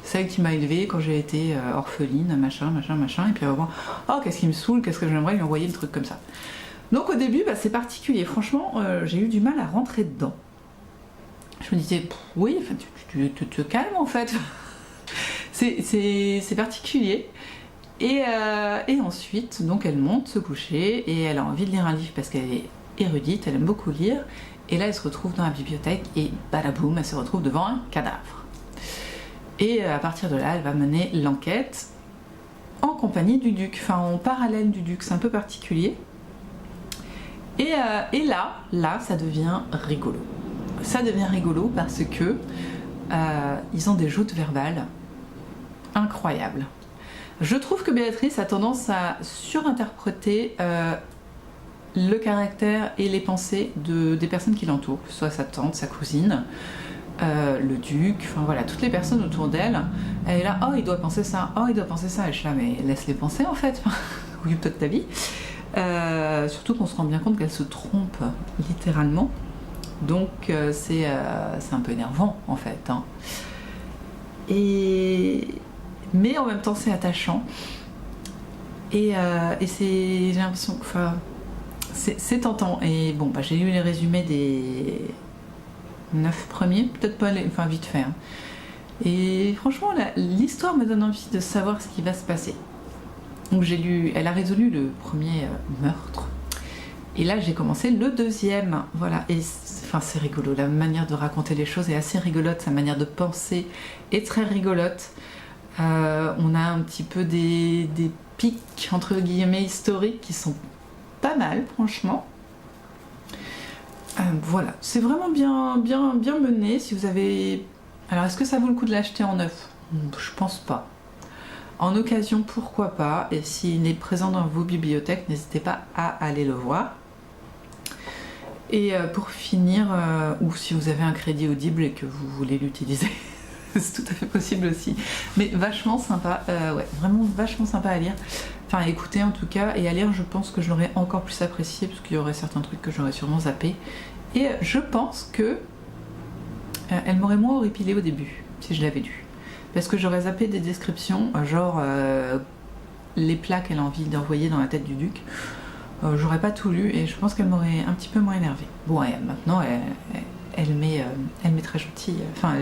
celle qui m'a élevée quand j'ai été orpheline, machin, et puis elle va voir, oh, qu'est-ce qui me saoule, qu'est-ce que j'aimerais lui envoyer, le truc comme ça. Donc au début, bah, c'est particulier. Franchement, j'ai eu du mal à rentrer dedans. Je me disais, oui, enfin, tu te calmes en fait. c'est particulier. Et ensuite, donc elle monte se coucher et elle a envie de lire un livre parce qu'elle est érudite, elle aime beaucoup lire. Et là, elle se retrouve dans la bibliothèque et badaboum, elle se retrouve devant un cadavre. Et à partir de là, elle va mener l'enquête en compagnie du duc, enfin en parallèle du duc, c'est un peu particulier. Et là, ça devient rigolo. Ça devient rigolo parce que ils ont des joutes verbales incroyables. Je trouve que Béatrice a tendance à surinterpréter le caractère et les pensées des personnes qui l'entourent, que ce soit sa tante, sa cousine, le duc, enfin voilà, toutes les personnes autour d'elle. Elle est là, oh il doit penser ça, oh il doit penser ça, et je suis là, mais laisse-les penser en fait, occupe-toi de ta vie. Surtout qu'on se rend bien compte qu'elle se trompe littéralement, donc c'est un peu énervant en fait, hein. Mais en même temps c'est attachant et j'ai l'impression que c'est tentant. Et bon, bah, j'ai lu les résumés des 9 premiers, peut-être pas vite fait, hein. Et franchement l'histoire me donne envie de savoir ce qui va se passer. Donc elle a résolu le premier meurtre. Et là j'ai commencé le deuxième. Voilà. Et c'est rigolo. La manière de raconter les choses est assez rigolote. Sa manière de penser est très rigolote. On a un petit peu des pics entre guillemets historiques qui sont pas mal, franchement. Voilà, c'est vraiment bien mené. Si vous avez... Alors, est-ce que ça vaut le coup de l'acheter en neuf? Je pense pas. En occasion, pourquoi pas. Et s'il est présent dans vos bibliothèques, n'hésitez pas à aller le voir. Et pour finir, ou si vous avez un crédit Audible et que vous voulez l'utiliser, c'est tout à fait possible aussi. Mais vachement sympa, ouais, vraiment vachement sympa à lire. Enfin, à écouter en tout cas, et à lire, je pense que je l'aurais encore plus apprécié, parce qu'il y aurait certains trucs que j'aurais sûrement zappé. Et je pense que elle m'aurait moins horripilée au début, si je l'avais lu. Parce que j'aurais zappé des descriptions, genre les plats qu'elle a envie d'envoyer dans la tête du duc. J'aurais pas tout lu et je pense qu'elle m'aurait un petit peu moins énervée. Bon, maintenant, elle m'est très gentille. Enfin,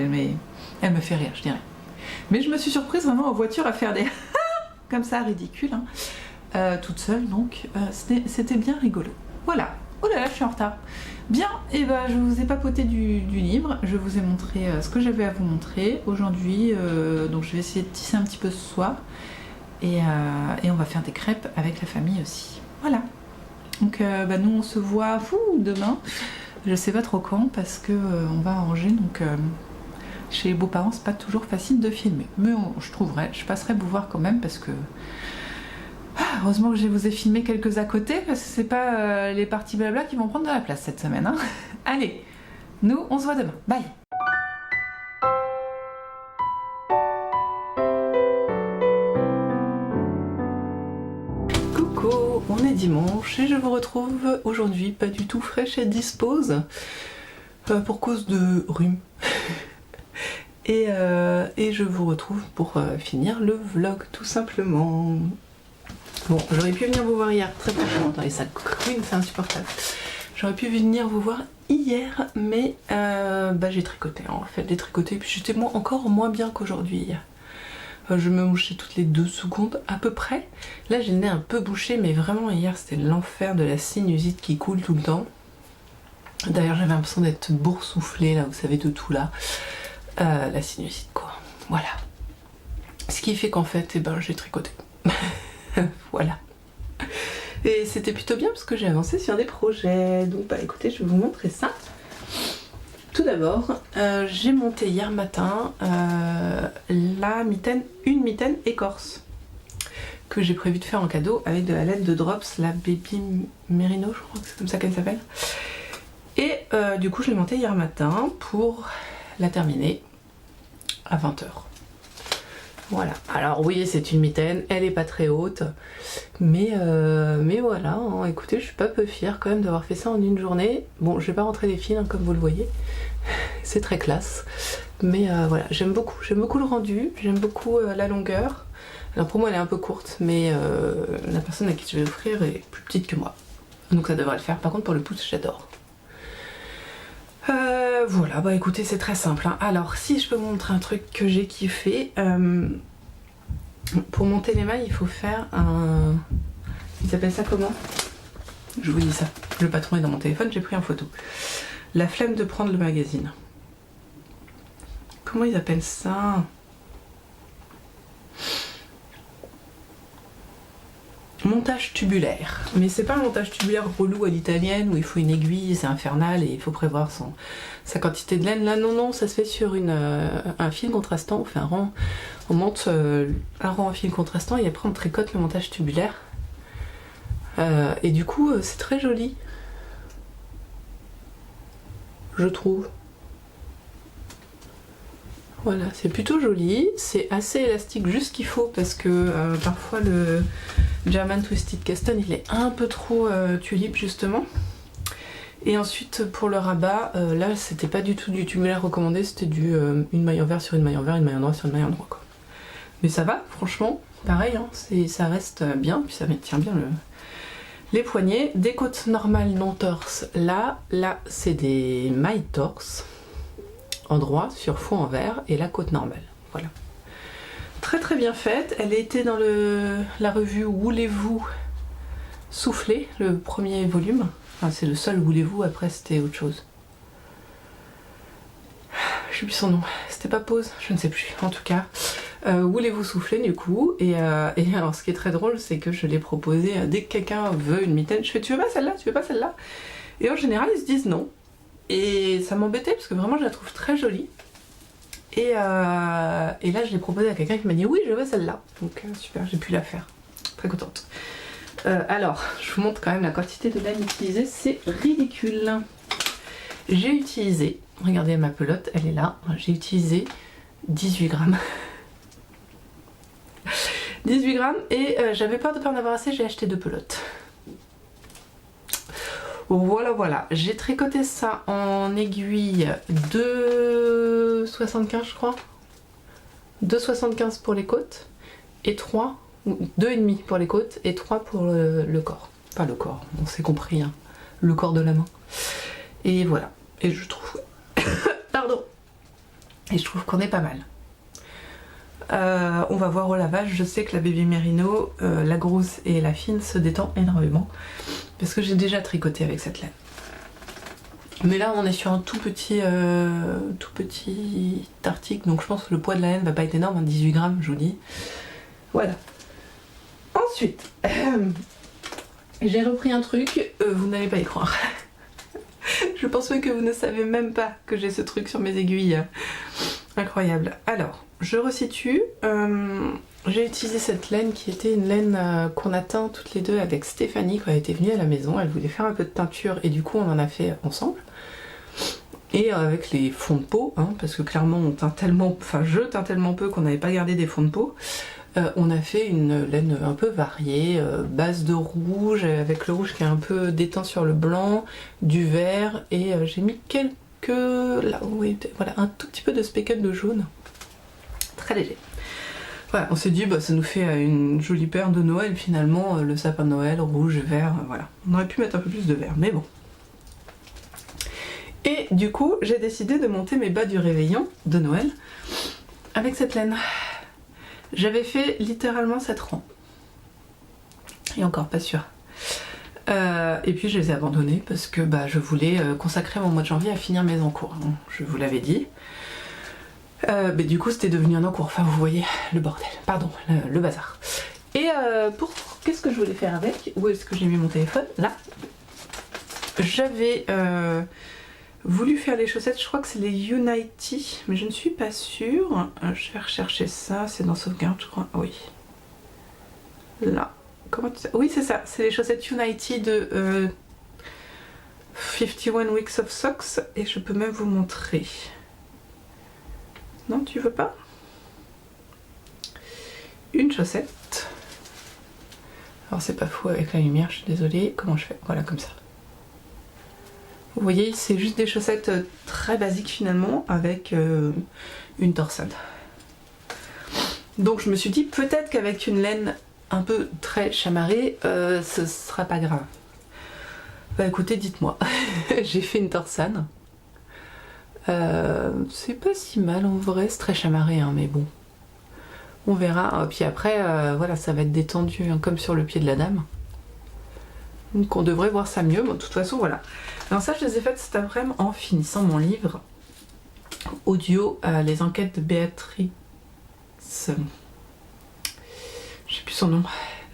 elle me fait rire, je dirais. Mais je me suis surprise vraiment en voiture à faire des comme ça, ridicule, hein. Toute seule, donc c'était bien rigolo. Voilà. Oh là là, je suis en retard. Bien, et ben je vous ai papoté du livre. Je vous ai montré ce que j'avais à vous montrer aujourd'hui. Donc je vais essayer de tisser un petit peu ce soir. Et on va faire des crêpes avec la famille aussi. Voilà. Donc nous on se voit demain, je sais pas trop quand parce que on va à Angers, donc chez les beaux-parents c'est pas toujours facile de filmer, mais je passerai vous voir quand même parce que heureusement que je vous ai filmé quelques à côté parce que c'est pas les parties blabla qui vont prendre de la place cette semaine, hein. Allez, nous on se voit demain, bye. On est dimanche et je vous retrouve aujourd'hui pas du tout fraîche et dispose pour cause de rhume. et je vous retrouve pour finir le vlog tout simplement. Bon, j'aurais pu venir vous voir hier, très franchement, attendez, ça couine, c'est insupportable. J'aurais pu venir vous voir hier, mais j'ai tricoté, en fait, j'ai tricoté, puis j'étais encore moins bien qu'aujourd'hui hier. Je me mouchais toutes les 2 secondes à peu près. Là j'ai le nez un peu bouché, mais vraiment hier c'était l'enfer de la sinusite qui coule tout le temps. D'ailleurs j'avais l'impression d'être boursouflée là, vous savez, de tout là. La sinusite quoi, voilà. Ce qui fait qu'en fait, j'ai tricoté. Voilà. Et c'était plutôt bien parce que j'ai avancé sur des projets. Donc écoutez, je vais vous montrer ça. Tout d'abord, j'ai monté hier matin une mitaine écorce que j'ai prévu de faire en cadeau avec de la laine de Drops, la Baby Merino, je crois que c'est comme ça qu'elle s'appelle. Et du coup, je l'ai montée hier matin pour la terminer à 20h. Voilà. Alors oui, c'est une mitaine, elle est pas très haute, mais voilà, hein. Écoutez, je suis pas peu fière quand même d'avoir fait ça en une journée. Bon, je vais pas rentrer les fils, hein, comme vous le voyez, c'est très classe, mais voilà, j'aime beaucoup le rendu, j'aime beaucoup la longueur. Alors pour moi elle est un peu courte, mais la personne à qui je vais offrir est plus petite que moi, donc ça devrait le faire. Par contre pour le pouce, j'adore. Voilà, écoutez, c'est très simple, hein. Alors si je peux vous montrer un truc que j'ai kiffé, pour monter les mailles il faut faire un... Il s'appelle ça comment? Je vous dis ça, le patron est dans mon téléphone, j'ai pris en photo. La flemme de prendre le magazine. Comment ils appellent ça? Montage tubulaire. Mais c'est pas un montage tubulaire relou à l'italienne où il faut une aiguille, c'est infernal et il faut prévoir sa quantité de laine. Là non, ça se fait sur un fil contrastant. On fait un rang, on monte un rang en fil contrastant et après on tricote le montage tubulaire. Et du coup c'est très joli, je trouve. Voilà, c'est plutôt joli, c'est assez élastique, juste ce qu'il faut, parce que parfois le German Twisted Caston il est un peu trop tulipe justement. Et ensuite pour le rabat, là c'était pas du tout du tubulaire recommandé, c'était du une maille envers sur une maille envers, une maille endroit sur une maille endroit quoi. Mais ça va, franchement, pareil, hein, ça reste bien, puis ça tient bien les poignets. Des côtes normales non torse, là c'est des mailles torse. Endroit sur fond en vert et la côte normale, voilà. Très très bien faite, elle était dans la revue Voulez-vous souffler, le premier volume, enfin c'est le seul Voulez-vous, après c'était autre chose. Je sais plus son nom, c'était pas Pause, je ne sais plus, en tout cas. Voulez-vous souffler du coup, et alors ce qui est très drôle c'est que je l'ai proposé dès que quelqu'un veut une mitaine, je fais tu veux pas celle-là, tu veux pas celle-là, et en général ils se disent non. Et ça m'embêtait parce que vraiment je la trouve très jolie. Et là je l'ai proposée à quelqu'un qui m'a dit oui je veux celle-là. Donc super, j'ai pu la faire. Très contente. Alors, je vous montre quand même la quantité de laine utilisée, c'est ridicule. J'ai utilisé, regardez ma pelote, elle est là, j'ai utilisé 18 grammes. 18 grammes et j'avais peur de ne pas en avoir assez, j'ai acheté 2 pelotes. Voilà, j'ai tricoté ça en aiguille 2,75 je crois. 2,75 pour les côtes et 3, ou 2,5 pour les côtes et 3 pour le corps. Pas le corps, on s'est compris, hein. Le corps de la main. Et voilà, et je trouve... Pardon. Et je trouve qu'on est pas mal. On va voir au lavage, je sais que la Baby Merino, la grosse et la fine se détend énormément parce que j'ai déjà tricoté avec cette laine. Mais là on est sur un tout petit article, donc je pense que le poids de la laine va pas être énorme, 18 grammes je vous dis. Voilà. Ensuite, j'ai repris un truc, vous n'allez pas y croire. Je pense que vous ne savez même pas que j'ai ce truc sur mes aiguilles. Incroyable. Alors, je resitue. J'ai utilisé cette laine qui était une laine qu'on a teint toutes les deux avec Stéphanie quand elle était venue à la maison. Elle voulait faire un peu de teinture et du coup on en a fait ensemble. Et avec les fonds de peau, hein, parce que clairement on teint tellement, enfin je teins tellement peu qu'on n'avait pas gardé des fonds de peau. On a fait une laine un peu variée, base de rouge, avec le rouge qui est un peu déteint sur le blanc, du vert, et j'ai mis quelques... là, oui, voilà, un tout petit peu de speckle de jaune. Très léger. Voilà, on s'est dit, bah, ça nous fait une jolie paire de Noël finalement, le sapin de Noël, rouge, vert, voilà. On aurait pu mettre un peu plus de vert, mais bon. Et du coup, j'ai décidé de monter mes bas du réveillon de Noël avec cette laine. J'avais fait littéralement 7 rangs. Et encore pas sûr. Et puis je les ai abandonnés parce que bah, je voulais consacrer mon mois de janvier à finir mes encours. Hein, je vous l'avais dit. Mais du coup c'était devenu un encours. Enfin vous voyez le bordel. Pardon, le bazar. Et pour... Qu'est-ce que je voulais faire avec? Où est-ce que j'ai mis mon téléphone? Là. J'avais... voulu faire les chaussettes, je crois que c'est les Unity, mais je ne suis pas sûre. Je vais rechercher ça, c'est dans sauvegarde je crois, oui. Là, comment tu sais? Oui c'est ça, c'est les chaussettes Unity de 51 Weeks of Socks, et je peux même vous montrer. Non, tu veux pas? Une chaussette. Alors c'est pas fou avec la lumière, je suis désolée. Comment je fais? Voilà, comme ça. Vous voyez, c'est juste des chaussettes très basiques finalement, avec une torsade. Donc je me suis dit, peut-être qu'avec une laine un peu très chamarrée, ce sera pas grave. Bah écoutez, dites-moi. J'ai fait une torsade. C'est pas si mal en vrai, c'est très chamarré, hein, mais bon. On verra. Puis après, voilà, ça va être détendu, hein, comme sur le pied de la dame. Donc on devrait voir ça mieux, bon, de toute façon voilà. Alors ça je les ai faites cet après-midi en finissant mon livre audio, les enquêtes de Béatrice, je sais plus son nom,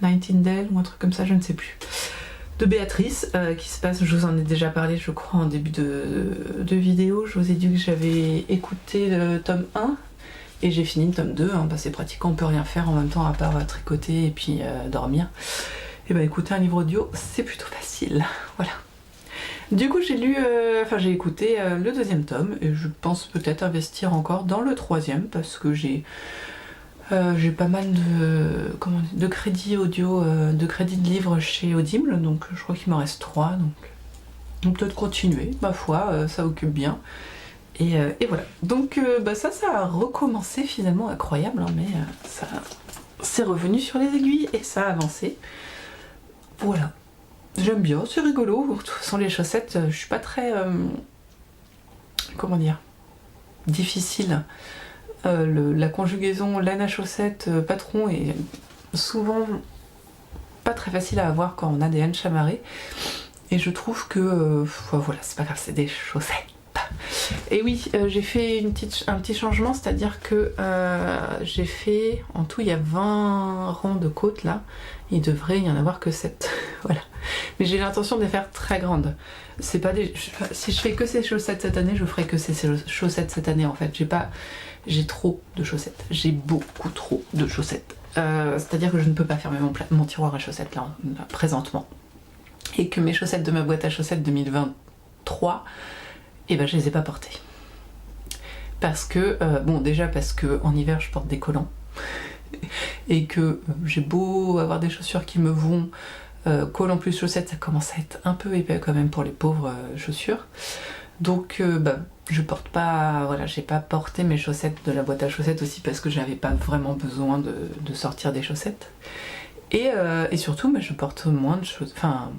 Nightingale ou un truc comme ça, je ne sais plus, de Béatrice, qui se passe, je vous en ai déjà parlé je crois en début de vidéo, je vous ai dit que j'avais écouté le tome 1 et j'ai fini le tome 2, hein, bah, c'est pratique, on peut rien faire en même temps à part tricoter et puis dormir. Et bah écouter un livre audio c'est plutôt facile, voilà. Du coup j'ai lu, j'ai écouté le 2e tome et je pense peut-être investir encore dans le 3e parce que j'ai pas mal de crédits audio, de crédits de livres chez Audible, donc je crois qu'il m'en reste 3, donc peut-être continuer, ma foi, ça occupe bien. Et voilà, donc ça a recommencé finalement, incroyable, hein, mais ça c'est revenu sur les aiguilles et ça a avancé. Voilà, j'aime bien, c'est rigolo. De toute façon les chaussettes, je suis pas très comment dire, difficile. La conjugaison laine à chaussettes patron est souvent pas très facile à avoir quand on a des laines chamarrées. Et je trouve que voilà, c'est pas grave, c'est des chaussettes. Et oui, j'ai fait un petit changement, c'est-à-dire que j'ai fait, en tout il y a 20 rangs de côtes là, il devrait y en avoir que 7, voilà. Mais j'ai l'intention de les faire très grandes. C'est pas des... Si je fais que ces chaussettes cette année, je ferai que ces chaussettes cette année en fait. J'ai trop de chaussettes. J'ai beaucoup trop de chaussettes. C'est-à-dire que je ne peux pas fermer mon tiroir à chaussettes là, présentement. Et que mes chaussettes de ma boîte à chaussettes 2023, eh ben je les ai pas portées. Parce que, bon déjà parce que en hiver je porte des collants. Et que j'ai beau avoir des chaussures qui me vont, collants plus chaussettes, ça commence à être un peu épais quand même pour les pauvres chaussures. Donc je porte pas, voilà, j'ai pas porté mes chaussettes de la boîte à chaussettes aussi parce que j'avais pas vraiment besoin de sortir des chaussettes. Et surtout, je porte moins de choses, enfin,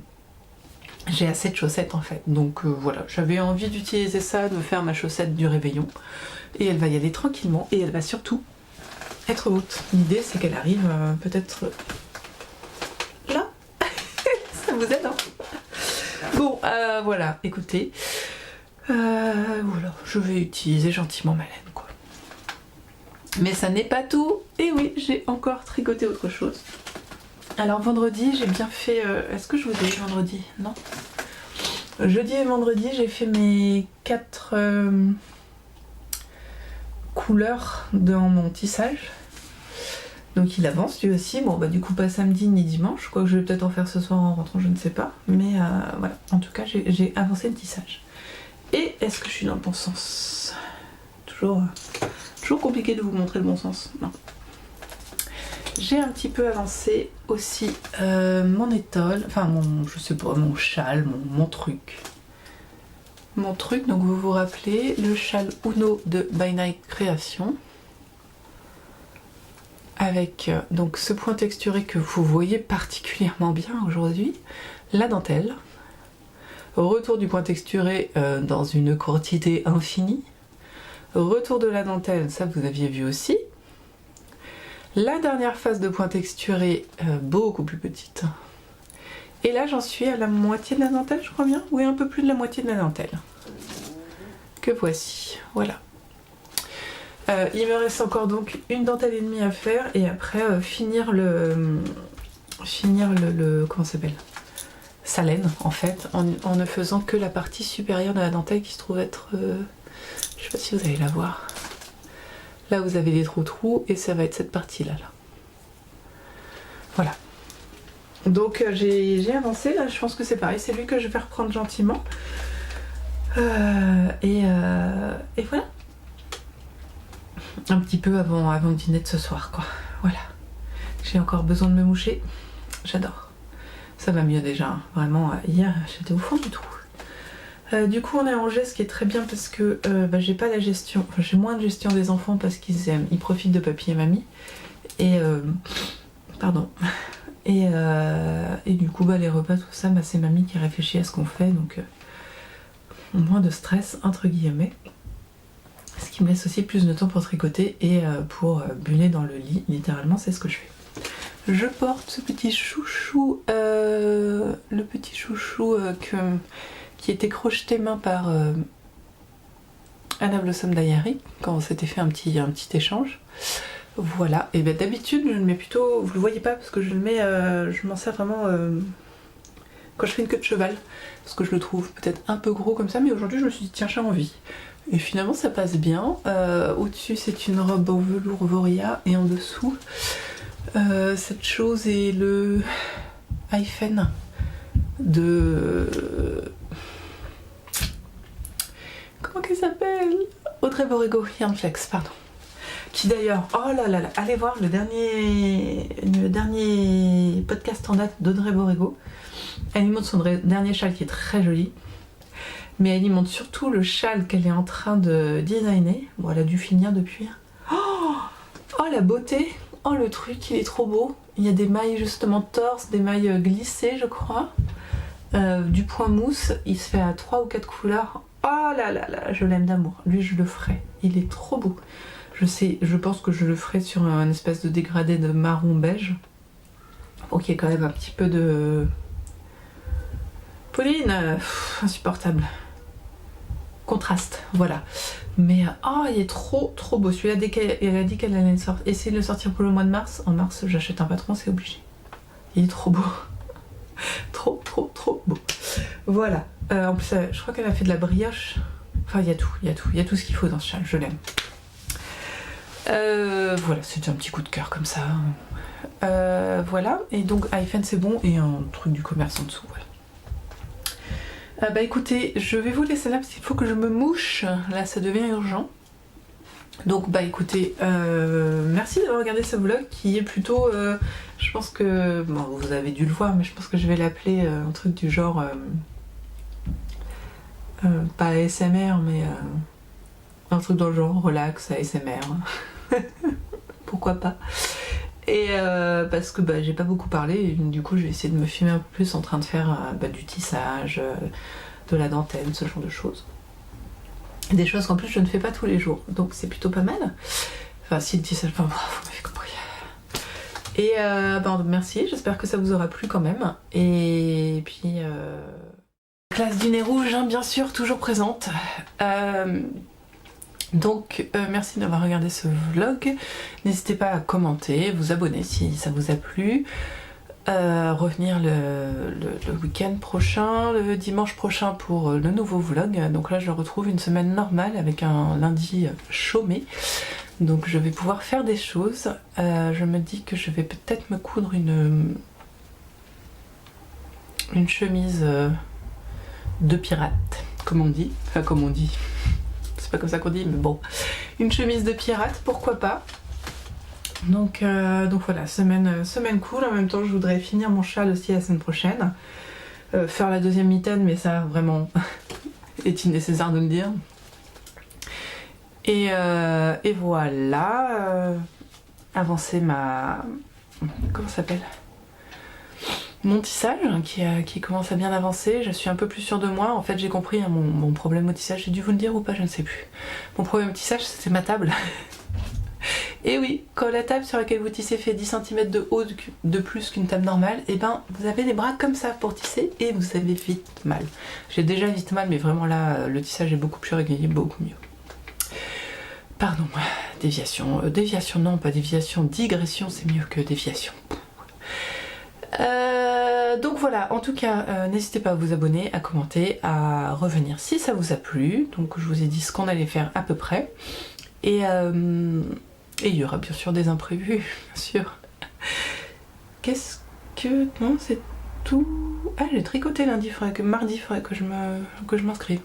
j'ai assez de chaussettes en fait. Donc voilà, j'avais envie d'utiliser ça, de faire ma chaussette du réveillon. Et elle va y aller tranquillement et elle va surtout être haute. L'idée c'est qu'elle arrive peut-être là. Ça vous aide, hein? Bon, voilà, écoutez. Voilà, je vais utiliser gentiment ma laine, quoi. Mais ça n'est pas tout. Et oui, j'ai encore tricoté autre chose. Alors vendredi, j'ai bien fait... Est-ce que je vous ai dit vendredi? Non. Jeudi et vendredi, j'ai fait mes 4 couleurs dans mon tissage. Donc il avance lui aussi. Bon bah du coup pas samedi ni dimanche. Quoique je vais peut-être en faire ce soir en rentrant, je ne sais pas. Mais voilà, en tout cas j'ai avancé le tissage. Et est-ce que je suis dans le bon sens? Toujours compliqué de vous montrer le bon sens. Non. J'ai un petit peu avancé aussi mon étole, enfin je sais pas, mon châle, mon truc. Mon truc, donc vous vous rappelez, le châle Uno de By Night Création. Avec donc ce point texturé que vous voyez particulièrement bien aujourd'hui, la dentelle. Retour du point texturé dans une quantité infinie. Retour de la dentelle, ça vous aviez vu aussi. La dernière phase de point texturé, beaucoup plus petite. Et là j'en suis à la moitié de la dentelle, je crois bien. Oui, un peu plus de la moitié de la dentelle. Que voici, voilà. Il me reste encore donc une dentelle et demie à faire et après finir le comment ça s'appelle, sa laine en fait, en ne faisant que la partie supérieure de la dentelle qui se trouve être, je sais pas si vous allez la voir. Là vous avez les trous et ça va être cette partie là. Voilà. Donc j'ai avancé, là je pense que c'est pareil, c'est lui que je vais reprendre gentiment. Et voilà. Un petit peu avant le dîner de ce soir quoi. Voilà. J'ai encore besoin de me moucher. J'adore. Ça va mieux déjà. Hein. Vraiment, hier j'étais au fond du trou. Du coup on est rangé, ce qui est très bien parce que j'ai pas la gestion, enfin, j'ai moins de gestion des enfants parce ils profitent de papy et mamie. Et pardon. Et du coup les repas, tout ça, c'est mamie qui réfléchit à ce qu'on fait, donc moins de stress entre guillemets. Ce qui me laisse aussi plus de temps pour tricoter et pour buller dans le lit, littéralement c'est ce que je fais. Je porte ce petit chouchou, le petit chouchou qui était crocheté main par Anna Blossom Diary quand on s'était fait un petit échange. Voilà, et ben d'habitude je le mets plutôt, vous le voyez pas parce que je le mets, je m'en sers vraiment quand je fais une queue de cheval parce que je le trouve peut-être un peu gros comme ça, mais aujourd'hui je me suis dit tiens j'ai envie. Et finalement ça passe bien. Au-dessus c'est une robe en velours Voria et en dessous cette chose est le hyphen de... Comment qu'elle s'appelle? Audrey Borrego, Yarn Flex, pardon. Qui d'ailleurs, oh là là là, allez voir le dernier podcast en date d'Audrey Borrego. Elle y montre son dernier châle qui est très joli. Mais elle y montre surtout le châle qu'elle est en train de designer. Bon, elle a dû finir depuis. Oh la beauté! Oh le truc, il est trop beau. Il y a des mailles justement torse, des mailles glissées je crois. Du point mousse, il se fait à 3 ou 4 couleurs. Oh là là là, je l'aime d'amour. Lui je le ferai. Il est trop beau. Je pense que je le ferai sur un espèce de dégradé de marron beige. Pour qu'il y ait quand même un petit peu de... Pauline, insupportable. Contraste, voilà. Mais oh, il est trop beau. Celui-là, elle a dit qu'elle allait essayer de le sortir pour le mois de mars. En mars, j'achète un patron, c'est obligé. Il est trop beau. Trop beau. Voilà. En plus, je crois qu'elle a fait de la brioche. Enfin, il y a tout. Il y a tout ce qu'il faut dans ce châle. Je l'aime. Voilà, c'était un petit coup de cœur comme ça. Voilà. Et donc, iPhone, c'est bon. Et un truc du commerce en dessous. Voilà. Bah écoutez, je vais vous laisser là parce qu'il faut que je me mouche. Là, ça devient urgent. Donc bah écoutez, merci d'avoir regardé ce vlog qui est plutôt, je pense que, bon vous avez dû le voir, mais je pense que je vais l'appeler un truc du genre, pas ASMR, mais un truc dans le genre relax ASMR, pourquoi pas. Et parce que bah, j'ai pas beaucoup parlé, et du coup je vais essayer de me filmer un peu plus en train de faire du tissage, de la dentelle, ce genre de choses. Des choses qu'en plus je ne fais pas tous les jours, donc c'est plutôt pas mal. Enfin si le tissage, enfin bref, vous m'avez compris. Et bah, merci, j'espère que ça vous aura plu quand même. Et puis classe du nez rouge, hein, bien sûr, toujours présente. Donc merci d'avoir regardé ce vlog. N'hésitez pas à commenter, vous abonner si ça vous a plu. Revenir le week-end prochain, le dimanche prochain pour le nouveau vlog. Donc là je retrouve une semaine normale avec un lundi chômé. Donc je vais pouvoir faire des choses. Je me dis que je vais peut-être me coudre une chemise de pirate, comme on dit. Enfin comme on dit. C'est pas comme ça qu'on dit, mais bon. Une chemise de pirate, pourquoi pas. Donc voilà, semaine cool. En même temps, je voudrais finir mon châle aussi la semaine prochaine. Faire la deuxième mitaine, mais ça, vraiment, est-il nécessaire de le dire. Et voilà. Avancer ma... Comment ça s'appelle ? Mon tissage, qui commence à bien avancer. Je suis un peu plus sûre de moi. En fait, j'ai compris hein, mon problème au tissage. J'ai dû vous le dire ou pas, je ne sais plus. Mon problème au tissage, c'était ma table. Et oui, quand la table sur laquelle vous tissez fait 10 cm de haut de plus qu'une table normale, et ben vous avez les bras comme ça pour tisser et vous avez vite mal. J'ai déjà vite mal, mais vraiment là, le tissage est beaucoup plus régulier, beaucoup mieux. Pardon, déviation. Déviation, non, pas déviation. Digression, c'est mieux que déviation. Donc voilà, en tout cas, n'hésitez pas à vous abonner, à commenter, à revenir si ça vous a plu. Donc je vous ai dit ce qu'on allait faire à peu près. Et il y aura bien sûr des imprévus, bien sûr. Qu'est-ce que... Non, c'est tout... Ah, j'ai tricoté lundi, mardi, il faudrait que je m'inscrive.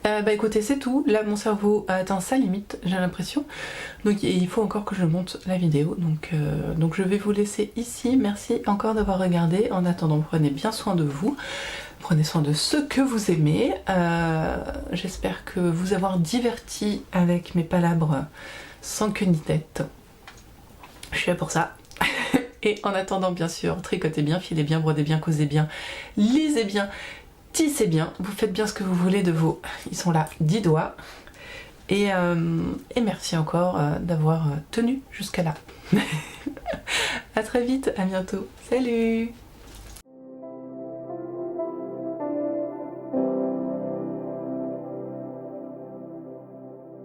Bah écoutez, c'est tout. Là, mon cerveau a atteint sa limite, j'ai l'impression. Donc il faut encore que je monte la vidéo. Donc je vais vous laisser ici. Merci encore d'avoir regardé. En attendant, prenez bien soin de vous. Prenez soin de ceux que vous aimez. J'espère que vous avoir diverti avec mes palabres sans queue ni tête. Je suis là pour ça. Et en attendant, bien sûr, tricotez bien, filez bien, brodez bien, causez bien, lisez bien, tissez bien. Vous faites bien ce que vous voulez de vos... Ils sont là, 10 doigts. Et merci encore d'avoir tenu jusqu'à là. À très vite, à bientôt. Salut!